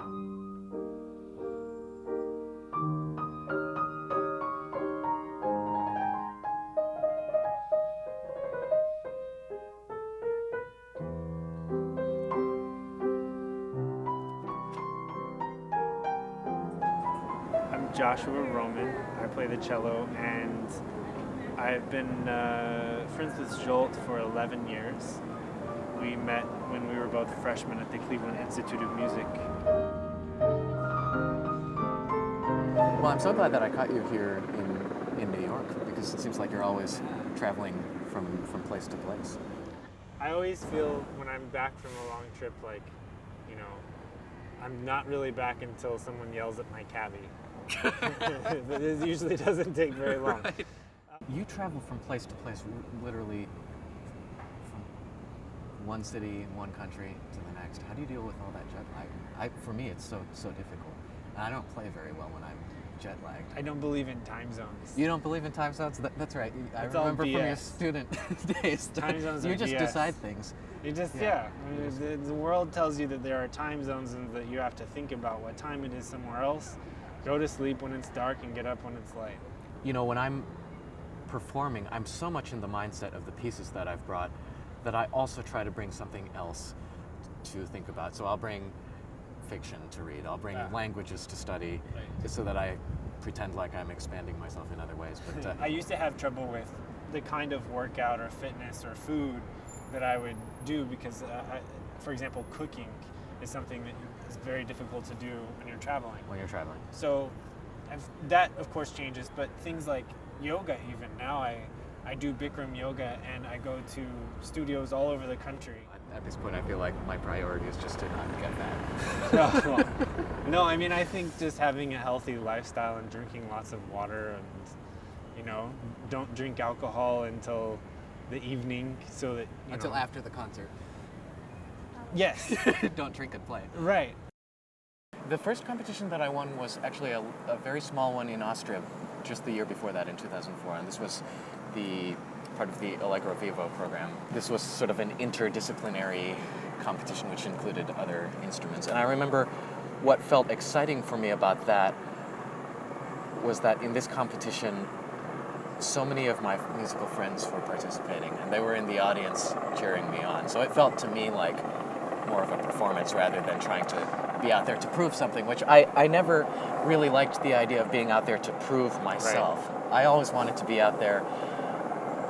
I'm Joshua Roman. I play the cello, and I've been friends with Jolt for 11 years. We met when we were both freshmen at the Cleveland Institute of Music. Well, I'm so glad that I caught you here in New York, because it seems like you're always traveling from place to place. I always feel when I'm back from a long trip, like, you know, I'm not really back until someone yells at my cabbie. But it usually doesn't take very long. Right. You travel from place to place, literally from one city, one country to the next. How do you deal with all that jet lag? For me, it's so difficult. And I don't play very well when I'm jet lagged. I don't believe in time zones. You don't believe in time zones? That's right. I It's remember all from BS. your student days. Time zones you are just BS. decide things. You just, yeah. I mean, the world tells you that there are time zones and that you have to think about what time it is somewhere else. Go to sleep when it's dark and get up when it's light. You know, when I'm performing, I'm so much in the mindset of the pieces that I've brought that I also try to bring something else to think about. So I'll bring fiction to read. I'll bring languages to study, so that I pretend like I'm expanding myself in other ways. But I used to have trouble with the kind of workout or fitness or food that I would do because, for example, cooking is something that is very difficult to do when you're traveling. So that, of course, changes, but things like yoga even. Now I do Bikram yoga, and I go to studios all over the country. At this point, I feel like my priority is just to not get that. No, I mean, I think just having a healthy lifestyle and drinking lots of water and, you know, don't drink alcohol until the evening so that, Until after the concert. Yes. Don't drink and play. Right. The first competition that I won was actually a very small one in Austria, just the year before that, in 2004, and this was the part of the Allegro Vivo program. This was sort of an interdisciplinary competition which included other instruments, and I remember what felt exciting for me about that was that in this competition so many of my musical friends were participating, and they were in the audience cheering me on, so it felt to me like more of a performance rather than trying to be out there to prove something, which I never really liked the idea of being out there to prove myself. Right. I always wanted to be out there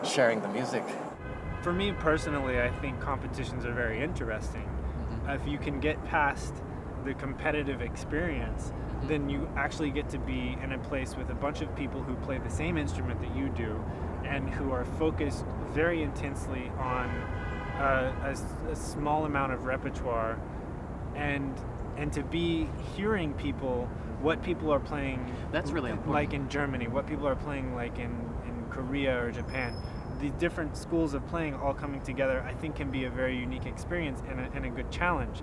sharing the music. For me personally, I think competitions are very interesting. Mm-hmm. If you can get past the competitive experience, then you actually get to be in a place with a bunch of people who play the same instrument that you do and who are focused very intensely on a small amount of repertoire, and to be hearing people, what people are playing. That's really important. Like in Germany, what people are playing like in Korea or Japan. The different schools of playing all coming together, I think, can be a very unique experience and a good challenge.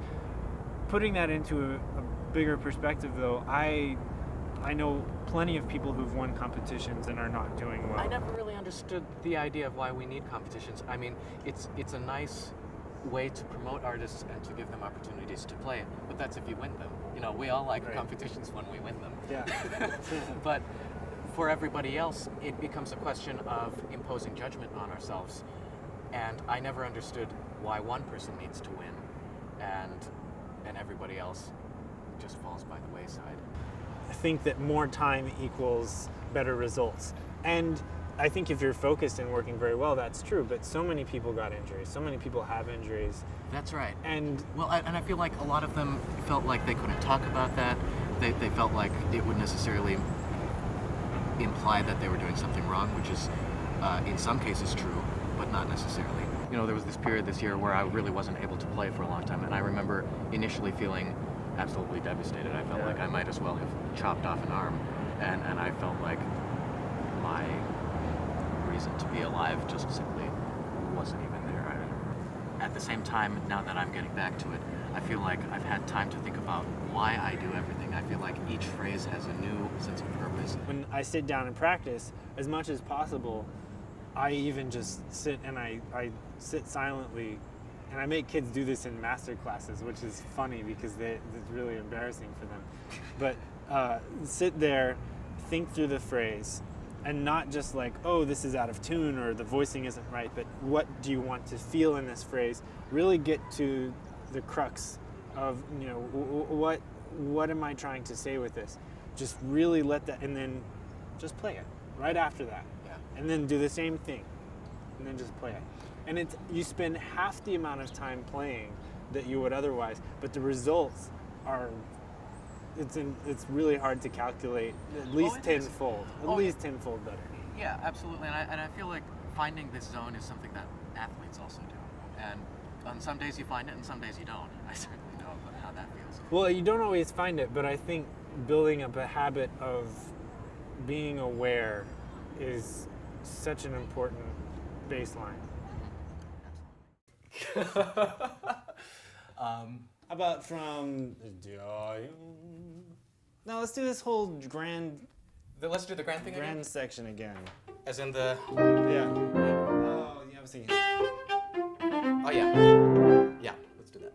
Putting that into a bigger perspective, though, I know plenty of people who've won competitions and are not doing well. I never really understood the idea of why we need competitions. I mean, it's a nice way to promote artists and to give them opportunities to play, but that's if you win them. You know, we all like competitions when we win them. Yeah. But for everybody else, it becomes a question of imposing judgment on ourselves. And I never understood why one person needs to win and everybody else just falls by the wayside. I think that more time equals better results. And I think if you're focused and working very well, that's true. But so many people got injuries. So many people have injuries. That's right. And I feel like a lot of them felt like they couldn't talk about that. They felt like it would necessarily imply that they were doing something wrong, which is in some cases true, but not necessarily. You know, there was this period this year where I really wasn't able to play for a long time, and I remember initially feeling absolutely devastated. I felt like I might as well have chopped off an arm, and I felt like my reason to be alive just simply wasn't even there. At the same time, now that I'm getting back to it, I feel like I've had time to think about why I do everything. I feel like each phrase has a new sense of purpose. When I sit down and practice, as much as possible, I even just sit and I sit silently and I make kids do this in master classes, which is funny because it's really embarrassing for them. But sit there, think through the phrase, and not just like, oh, this is out of tune or the voicing isn't right, but what do you want to feel in this phrase? Really get to the crux of, what am I trying to say with this? Just really let that, and then just play it right after that. Yeah. And then do the same thing, and then just play it. And you spend half the amount of time playing that you would otherwise, but the results are, it's really hard to calculate, at least tenfold, tenfold better. Yeah, absolutely. And I feel like finding this zone is something that athletes also do. And on some days you find it, and some days you don't. I certainly know about how that feels. Well, you don't always find it, but I think building up a habit of being aware is such an important baseline. How about from... No, let's do this whole grand... Let's do the grand thing grand again? section again. As in the... Yeah. Oh, yeah, I was thinking... Oh, yeah. Yeah, let's do that.